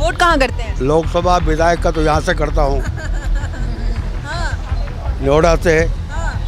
Vote कहाँ करते हैं? लोकसभा विधायक का तो यहाँ से करता हूँ, नोएडा से,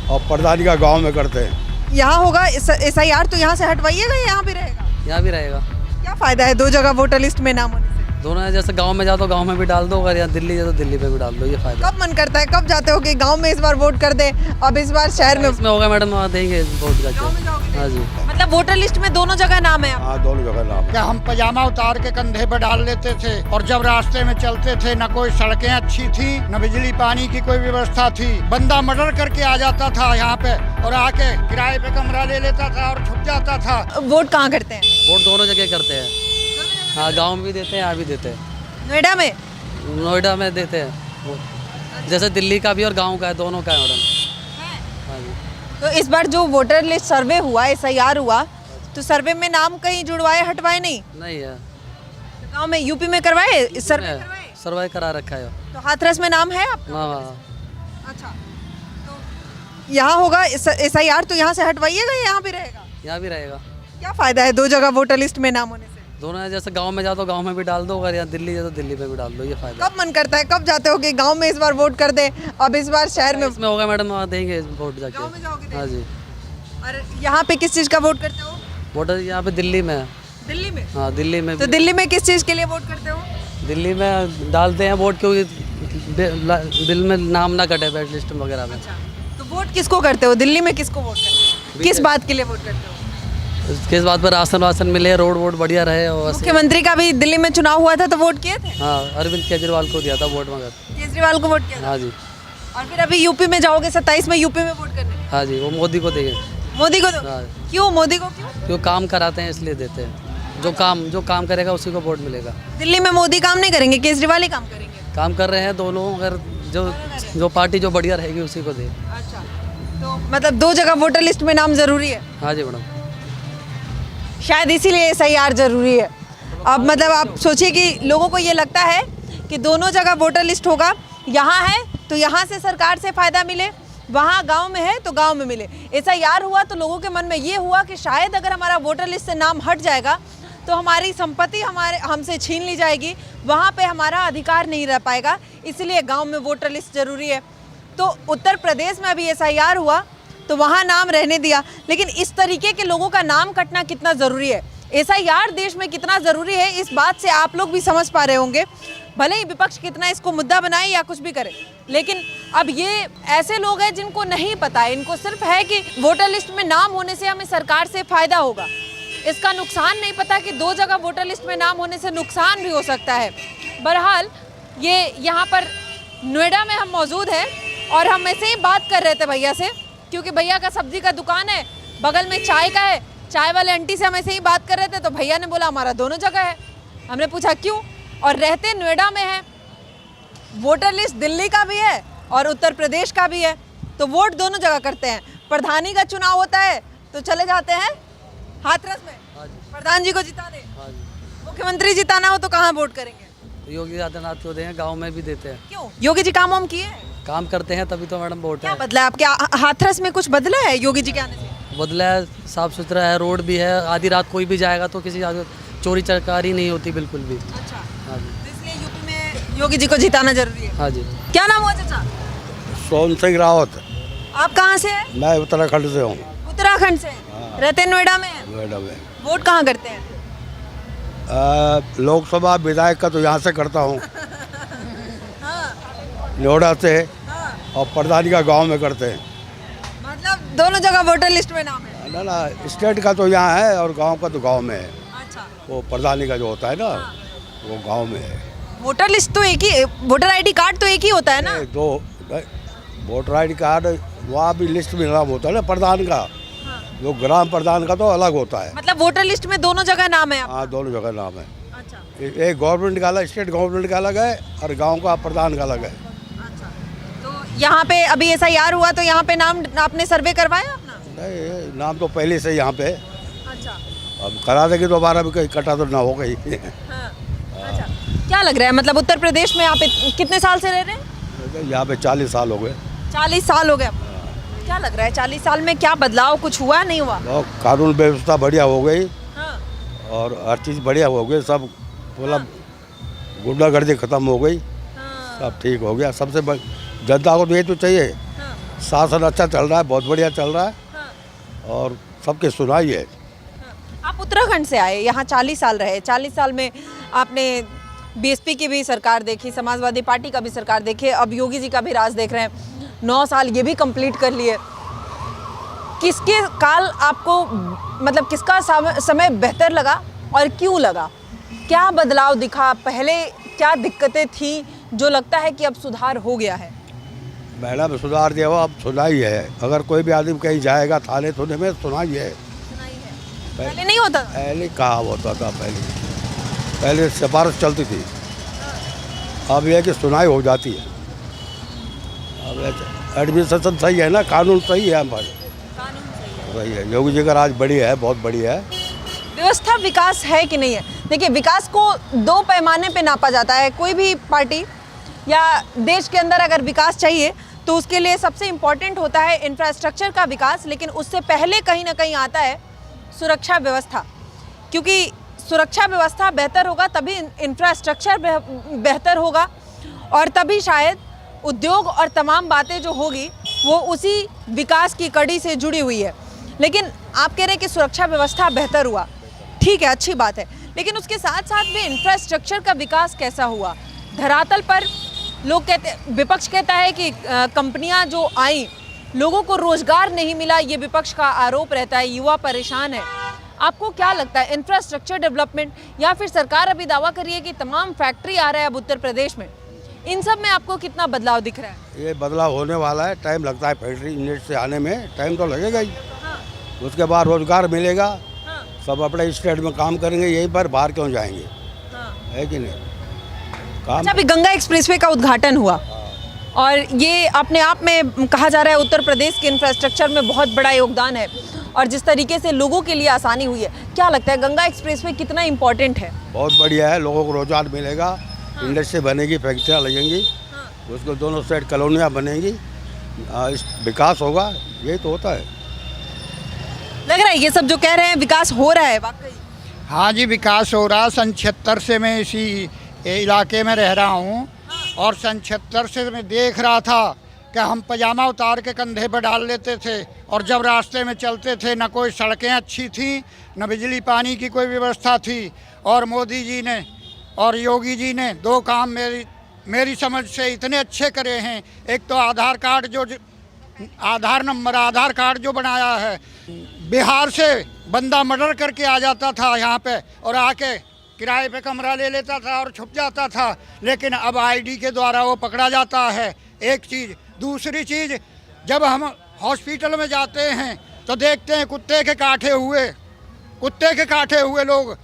और प्रधानी का गांव में करते हैं। यहाँ होगा SIR, तो यहाँ से हटवाइएगा या यहाँ भी रहेगा? यहाँ भी रहेगा। क्या फायदा है दो जगह वोटर लिस्ट में नाम होने से? दोनों है, जैसे गांव में जाओ तो गांव में भी डाल दो, अगर यहाँ दिल्ली जाओ तो दिल्ली पे भी डाल दो, ये फायदा। कब मन करता है, कब जाते हो कि गांव में इस बार वोट कर दे, अब इस बार शहर में? इसमें होगा मैडम, वहाँ देंगे वोट जाके। हाँ जी। मतलब वोटर लिस्ट में दोनों जगह नाम है? हाँ, दोनों जगह नाम है। क्या हम पजामा उतार के कंधे पर डाल लेते थे, और जब रास्ते में चलते थे न कोई सड़कें अच्छी थी, न बिजली पानी की कोई व्यवस्था थी, बंदा मर्डर करके आ जाता था यहाँ पे और आके किराए पे कमरा ले लेता था और छुप जाता था। वोट कहाँ करते हैं? वोट दोनों जगह करते हैं। हाँ, गाँव में भी देते हैं, यहाँ भी देते हैं। नोएडा में? नोएडा में देते हैं, जैसे दिल्ली का भी और गाँव का है, दोनों का है मैडम। हाँ जी। तो इस बार जो वोटर लिस्ट सर्वे हुआ, SIR हुआ, तो सर्वे में नाम कहीं जुड़वाए हटवाए नहीं? नहीं है। तो गाँव में UP में करवाए सर्वे? करवाए? सर्वे करा रखा है। तो हाथरस में नाम है आपका? हाँ। अच्छा, तो यहाँ होगा SIR, तो यहाँ से हटवाइएगा या यहाँ भी रहेगा? यहाँ भी रहेगा। क्या फायदा है दो जगह वोटर लिस्ट में नाम होने से? दोनों है, जैसे गांव में जाओ तो गांव में भी डाल दो, अगर यहाँ दिल्ली जाओ तो दिल्ली पे भी डाल दो, ये फायदा। कब मन करता है, कब जाते हो कि गांव में इस बार वोट कर दे, अब इस बार शहर में? इसमें होगा मैडम, वहाँ देंगे वोट जाके। गाँव में जाओगे? हाँ जी। और यहाँ पे किस चीज़ का वोट करते हो? वोटर यहाँ पे दिल्ली में है। दिल्ली में? हाँ, दिल्ली में। तो दिल्ली में किस चीज़ के लिए वोट करते हो? दिल्ली में डालते हैं वोट, क्योंकि दिल में नाम ना कटे बैट लिस्ट वगैरह में। तो वोट किसको करते हो? दिल्ली में किसको वोट करते हो? किस बात के लिए वोट करते हो? किस बात पर राशन वासन मिले, रोड वोट बढ़िया रहे। और मुख्यमंत्री का भी दिल्ली में चुनाव हुआ था तो वोट किए थे? हाँ, अरविंद केजरीवाल को दिया था वोट मगर। केजरीवाल को वोट किया था? हाँ जी। और फिर अभी UP में जाओगे, 27 में UP में वोट करने? हाँ जी, वो मोदी को देंगे। मोदी को दो? हाँ। क्यों मोदी को क्यों? क्यों काम कराते हैं इसलिए देते हैं। जो काम करेगा उसी को वोट मिलेगा। दिल्ली में मोदी काम नहीं करेंगे, केजरीवाल ही काम करेंगे? काम कर रहे हैं दोनों, अगर जो पार्टी जो बढ़िया रहेगी उसी को दे। अच्छा, तो मतलब दो जगह वोटर लिस्ट में नाम जरूरी है? हाँ जी मैडम। शायद इसीलिए SIR जरूरी है। अब मतलब आप सोचिए कि लोगों को ये लगता है कि दोनों जगह वोटर लिस्ट होगा, यहाँ है तो यहाँ से सरकार से फ़ायदा मिले, वहाँ गांव में है तो गांव में मिले। SIR हुआ तो लोगों के मन में ये हुआ कि शायद अगर हमारा वोटर लिस्ट से नाम हट जाएगा तो हमारी संपत्ति हमसे छीन ली जाएगी, वहाँ पे हमारा अधिकार नहीं रह पाएगा, इसलिए गांव में वोटर लिस्ट ज़रूरी है। तो उत्तर प्रदेश में अभी SIR हुआ तो वहाँ नाम रहने दिया, लेकिन इस तरीके के लोगों का नाम कटना कितना ज़रूरी है, SIR देश में कितना ज़रूरी है, इस बात से आप लोग भी समझ पा रहे होंगे। भले ही विपक्ष कितना इसको मुद्दा बनाए या कुछ भी करे, लेकिन अब ये ऐसे लोग हैं जिनको नहीं पता है, इनको सिर्फ है कि वोटर लिस्ट में नाम होने से हमें सरकार से फ़ायदा होगा, इसका नुकसान नहीं पता कि दो जगह वोटर लिस्ट में नाम होने से नुकसान भी हो सकता है। बहरहाल ये यहाँ पर नोएडा में हम मौजूद हैं और हम ऐसे ही बात कर रहे थे भैया से, क्योंकि भैया का सब्जी का दुकान है, बगल में चाय का है। चाय वाले आंटी से हम ऐसे ही बात कर रहे थे तो भैया ने बोला हमारा दोनों जगह है। हमने पूछा क्यों, और रहते नोएडा में है, वोटर लिस्ट दिल्ली का भी है और उत्तर प्रदेश का भी है, तो वोट दोनों जगह करते हैं। प्रधानी का चुनाव होता है तो चले जाते हैं हाथरस में, प्रधान जी को जिताने। मुख्यमंत्री जिताना हो तो कहाँ वोट करेंगे? योगी आदित्यनाथ को देंगे, गाँव में भी देते हैं। क्यों? योगी जी काम वाम किए? काम करते हैं तभी तो मैडम वोट क्या है। बदला है आपके हाथरस में? कुछ बदला है योगी जी के आने से? बदला है, साफ सुथरा है, रोड भी है, आधी रात कोई भी जाएगा तो किसी चोरी चकारी नहीं होती बिल्कुल भी। अच्छा, हाँ जी। तो इसलिए UP में योगी जी को जिताना जरूरी है। हाँ जी। क्या नाम हुआ चाचा? सोन सिंह रावत। आप कहाँ से हैं? मैं उत्तराखंड से हूँ। उत्तराखंड से? रहते नोएडा में? नोएडा में। वोट कहाँ करते हैं? लोकसभा विधायक का तो यहाँ से करता हूँ, हाँ, नोएडा से, हाँ। और प्रधानी का गांव में करते हैं। मतलब दोनों जगह वोटर लिस्ट में नाम है? ना, स्टेट का तो यहाँ है और गांव का तो गांव में है। अच्छा, वो प्रधानी का जो होता है ना, वो गांव में है। वोटर लिस्ट तो एक ही, वोटर ID कार्ड तो एक ही होता है ना? दो वोटर ID कार्ड, वहाँ भी लिस्ट में नाम होता है ना प्रधान का, जो ग्राम प्रधान का तो अलग होता है। मतलब वोटर लिस्ट में दोनों जगह नाम है आपका? हाँ, दोनों जगह नाम है। अच्छा, एक गवर्नमेंट का अलग, स्टेट गवर्नमेंट का अलग है, और गांव का प्रधान का अलग है। अच्छा। तो यहाँ पे अभी SIR हुआ तो यहाँ पे नाम आपने सर्वे करवाया अपना? नहीं, नाम तो पहले से यहाँ पे। अच्छा, अब करा देंगे दोबारा भी, कहीं कटा तो ना हो गई। हाँ। अच्छा, क्या लग रहा है, मतलब उत्तर प्रदेश में आप कितने साल से रह रहे हैं? यहाँ पे 40 साल हो गए। 40 साल हो गए आपको? क्या लग रहा है 40 साल में क्या बदलाव, कुछ हुआ नहीं हुआ? और कानून व्यवस्था बढ़िया हो गई, हाँ। और हर चीज़ बढ़िया हो गई, सब मतलब गुंडागर्दी खत्म हो गई, सब ठीक हो गया। सबसे जनता को तो ये तो चाहिए, शासन अच्छा चल रहा है, बहुत बढ़िया चल रहा है और सबके सुनाई है। आप उत्तराखंड से आए, यहाँ 40 साल रहे, 40 साल में आपने बीएसपी की भी सरकार देखी, समाजवादी पार्टी का भी सरकार देखे, अब योगी जी का भी राज देख रहे हैं, 9 साल ये भी कंप्लीट कर लिए। किसके काल आपको मतलब किसका समय बेहतर लगा और क्यों लगा? क्या बदलाव दिखा? पहले क्या दिक्कतें थी जो लगता है कि अब सुधार हो गया है? मैडम सुधार दिया हुआ, अब सुनाई है। अगर कोई भी आदमी कहीं जाएगा थाने थोने में, सुनाई है। पहले नहीं होता था? पहले कहाँ होता था, पहले सिफारिश चलती थी, अब यह कि सुनाई हो जाती है। अब एडमिनिस्ट्रेशन सही है ना, कानून सही है हमारे, सही है। योगी जी का राज बढ़िया है, बहुत बढ़िया है। व्यवस्था विकास है कि नहीं है? देखिए, विकास को 2 पैमाने पे नापा जाता है। कोई भी पार्टी या देश के अंदर अगर विकास चाहिए तो उसके लिए सबसे इम्पॉर्टेंट होता है इंफ्रास्ट्रक्चर का विकास, लेकिन उससे पहले कहीं ना कहीं आता है सुरक्षा व्यवस्था, क्योंकि सुरक्षा व्यवस्था बेहतर होगा तभी इंफ्रास्ट्रक्चर बेहतर होगा और तभी शायद उद्योग और तमाम बातें जो होगी वो उसी विकास की कड़ी से जुड़ी हुई है। लेकिन आप कह रहे हैं कि सुरक्षा व्यवस्था बेहतर हुआ, ठीक है, अच्छी बात है, लेकिन उसके साथ साथ भी इंफ्रास्ट्रक्चर का विकास कैसा हुआ? धरातल पर लोग कहते, विपक्ष कहता है कि कंपनियां जो आई, लोगों को रोजगार नहीं मिला, ये विपक्ष का आरोप रहता है, युवा परेशान है। आपको क्या लगता है, इंफ्रास्ट्रक्चर डेवलपमेंट या फिर सरकार अभी दावा कर रही है कि तमाम फैक्ट्री आ रहा है अब उत्तर प्रदेश में, इन सब में आपको कितना बदलाव दिख रहा है? ये बदलाव होने वाला है, टाइम लगता है, फैक्ट्री यूनिट से आने में टाइम तो लगेगा ही। उसके बाद रोजगार मिलेगा, सब अपने स्टेट में काम करेंगे, यहीं पर बाहर क्यों जाएंगे, है कि नहीं? काम अच्छा, अभी गंगा एक्सप्रेसवे का उद्घाटन हुआ और ये अपने आप में कहा जा रहा है उत्तर प्रदेश के इंफ्रास्ट्रक्चर में बहुत बड़ा योगदान है और जिस तरीके से लोगों के लिए आसानी हुई है, क्या लगता है गंगा एक्सप्रेसवे कितना इम्पोर्टेंट है? बहुत बढ़िया है, लोगों को रोजगार मिलेगा, इंडस्ट्री बनेगी, फैक्ट्रियाँ लगेंगी, उसको दोनों साइड कॉलोनियाँ बनेंगी, विकास होगा, यही तो होता है। लग रहा है ये सब जो कह रहे हैं विकास हो रहा है वाकई? हाँ जी, विकास हो रहा है। सन 76 से मैं इसी इलाके में रह रहा हूँ और सन 76 से मैं देख रहा था कि हम पजामा उतार के कंधे पर डाल लेते थे और जब रास्ते में चलते थे न कोई सड़कें अच्छी थी, न बिजली पानी की कोई व्यवस्था थी। और मोदी जी ने और योगी जी ने 2 काम मेरी समझ से इतने अच्छे करे हैं। एक तो आधार कार्ड आधार कार्ड जो बनाया है, बिहार से बंदा मर्डर करके आ जाता था यहाँ पे और आके किराए पे कमरा ले लेता था और छुप जाता था, लेकिन अब आईडी के द्वारा वो पकड़ा जाता है। एक चीज़। दूसरी चीज़, जब हम हॉस्पिटल में जाते हैं तो देखते हैं कुत्ते के काटे हुए लोग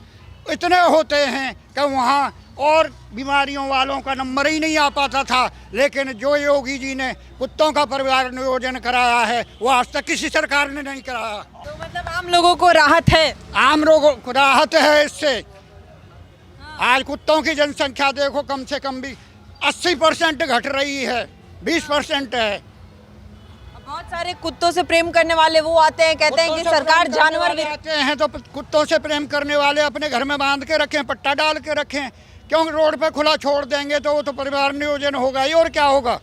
इतने होते हैं कि वहाँ और बीमारियों वालों का नंबर ही नहीं आ पाता था। लेकिन जो योगी जी ने कुत्तों का परिवार नियोजन कराया है वो आज तक किसी सरकार ने नहीं कराया। तो मतलब आम लोगों को राहत है? आम लोगों को राहत है इससे। आज कुत्तों की जनसंख्या देखो, कम से कम भी 80% घट रही है, 20% है। बहुत सारे कुत्तों से प्रेम करने वाले वो आते हैं, कहते हैं कि सरकार जानवर भी आते हैं तो कुत्तों से प्रेम करने वाले अपने घर में बांध के रखें, पट्टा डाल के रखें, क्यों रोड पे खुला छोड़ देंगे तो वो तो परिवार नियोजन होगा ही, और क्या होगा।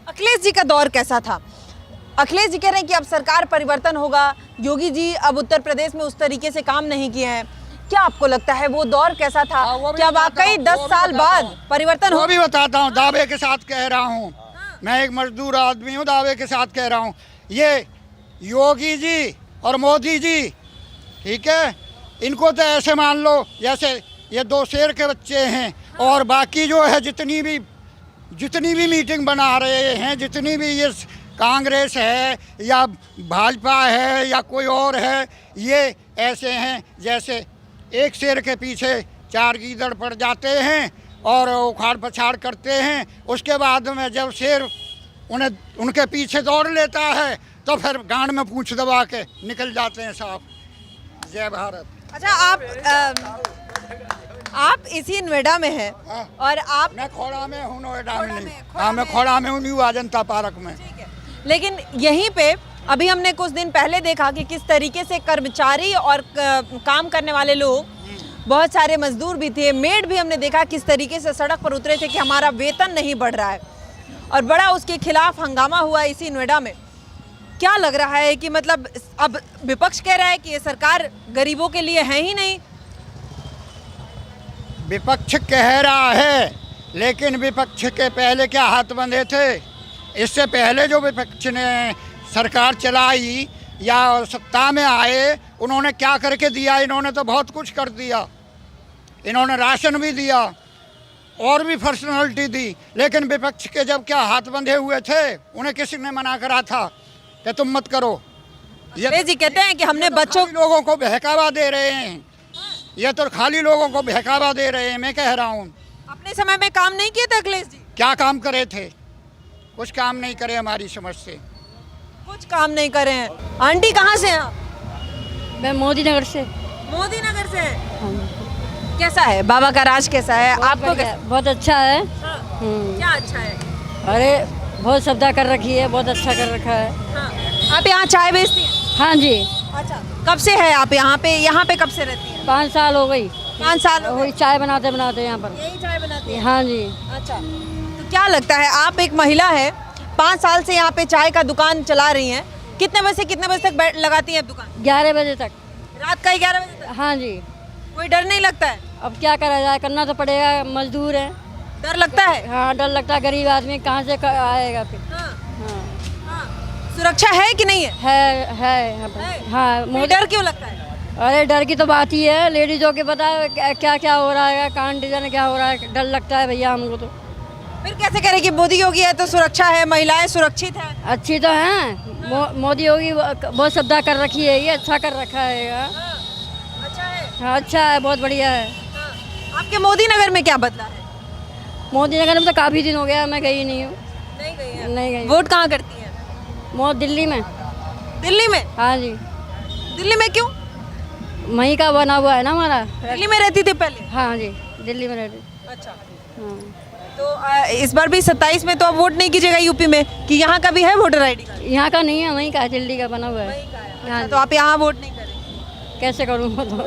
अखिलेश जी का दौर कैसा था? अखिलेश जी कह रहे हैं कि अब सरकार परिवर्तन होगा, योगी जी अब उत्तर प्रदेश में उस तरीके से काम नहीं किए हैं। क्या आपको लगता है वो दौर कैसा था? क्या वाकई 10 साल बाद परिवर्तन हो? वो भी बताता हूँ, दावे के साथ कह रहा हूँ। मैं एक मजदूर आदमी हूँ, दावे के साथ कह रहा हूँ। ये योगी जी और मोदी जी, ठीक है, इनको तो ऐसे मान लो जैसे ये 2 शेर के बच्चे हैं और बाकी जो है जितनी भी मीटिंग बना रहे हैं, जितनी भी ये कांग्रेस है या भाजपा है या कोई और है, ये ऐसे हैं जैसे एक शेर के पीछे 4 गीदड़ पड़ जाते हैं और उखाड़ पछाड़ करते हैं। उसके बाद में जब शेर उनके पीछे दौड़ लेता है तो फिर गांड में पूंछ दबा के निकल जाते हैं साहब। जय भारत। अच्छा, आप इसी नोएडा में हैं और आप? मैं खोड़ा में हूँ, नोएडा में नहीं। हाँ, मैं खोड़ा में हूँ, न्यू अजंता पार्क में। लेकिन यहीं पे अभी हमने कुछ दिन पहले देखा कि किस तरीके से कर्मचारी और काम करने वाले लोग बहुत सारे मजदूर भी थे, मेड भी हमने देखा किस तरीके से सड़क पर उतरे थे कि हमारा वेतन नहीं बढ़ रहा है, और बड़ा उसके खिलाफ हंगामा हुआ इसी नोएडा में। क्या लग रहा है कि मतलब अब विपक्ष कह रहा है कि ये सरकार गरीबों के लिए है ही नहीं। विपक्ष कह रहा है, लेकिन विपक्ष के पहले क्या हाथ बंधे थे? इससे पहले जो विपक्ष ने सरकार चलाई या सत्ता में आए, उन्होंने क्या करके दिया? इन्होंने तो बहुत कुछ कर दिया। इन्होंने राशन भी दिया और भी फैसिलिटी दी, लेकिन विपक्ष के जब क्या हाथ बंधे हुए थे, उन्हें किसी ने मना करा था कि तुम मत करो? अखिलेश जी कहते हैं कि हमने बच्चों लोगों को बहकावा दे रहे हैं, ये तो खाली लोगों को बहकावा दे रहे हैं। मैं कह रहा हूँ, अपने समय में काम नहीं किए थे अखिलेश जी? क्या काम करे थे? कुछ काम नहीं करे हमारी समझ से। कुछ काम नहीं करे हैं। आंटी कहाँ से हैं आप? मैं मोदी नगर से। मोदी नगर से हैं। कैसा है बाबा का राज, कैसा है आपको? कैसा? बहुत अच्छा है। क्या अच्छा है? अरे बहुत सुविधा कर रखी है, बहुत अच्छा कर रखा है। हाँ। आप यहाँ चाय बेचती हैं? हाँ जी। अच्छा, कब से है आप यहाँ पे? यहाँ पे कब से रहती हैं? 5 साल हो गई। 5 साल हो वही चाय बनाते बनाते यहाँ पर। यही चाय बनाती हैं? हाँ जी। अच्छा, तो क्या लगता है, आप एक महिला है, 5 साल से यहाँ पे चाय का दुकान चला रही हैं, कितने बजे से कितने बजे तक लगाती हैं दुकान? 11 बजे तक। रात का 11 बजे तक? हाँ जी। कोई डर नहीं लगता है? अब क्या करा जाए, करना तो पड़ेगा, मजदूर है। डर लगता है? हाँ डर लगता है, गरीब आदमी कहाँ से आएगा फिर। हाँ, हाँ हाँ। सुरक्षा है कि नहीं है? है यहाँ पर। है? हाँ नहीं, डर क्यों लगता है? अरे डर की तो बात ही है, लेडीजों के पता है क्या क्या हो रहा है, कांड डिजाइन क्या हो रहा है, डर लगता है भैया हमको तो। फिर कैसे करें कि मोदी योगी है तो सुरक्षा है, महिलाएं सुरक्षित है? अच्छी तो हैं, मोदी योगी बहुत सुविधा कर रखी है, ये अच्छा कर रखा है यार। अच्छा है। हाँ अच्छा है, बहुत बढ़िया है। आपके मोदी नगर में क्या बदला है? मोदी नगर में तो काफ़ी दिन हो गया, मैं गई नहीं हूँ। नहीं गई है? नहीं गई। वोट कहाँ करती है? मोदी दिल्ली में। दिल्ली में? हाँ जी। दिल्ली में क्यों? वहीं का बना हुआ है ना हमारा। दिल्ली में रहती थी पहले? हाँ जी, दिल्ली में रहती। अच्छा, हाँ। तो इस बार भी 27 में तो अब वोट नहीं कीजिएगा यूपी में, कि यहाँ का भी है वोटर आईडी कार्ड? यहाँ का नहीं है, वहीं का है, दिल्ली का बना हुआ है। वहीं का है। हाँ अच्छा, तो आप यहाँ वोट नहीं करेंगे? कैसे करूँ तो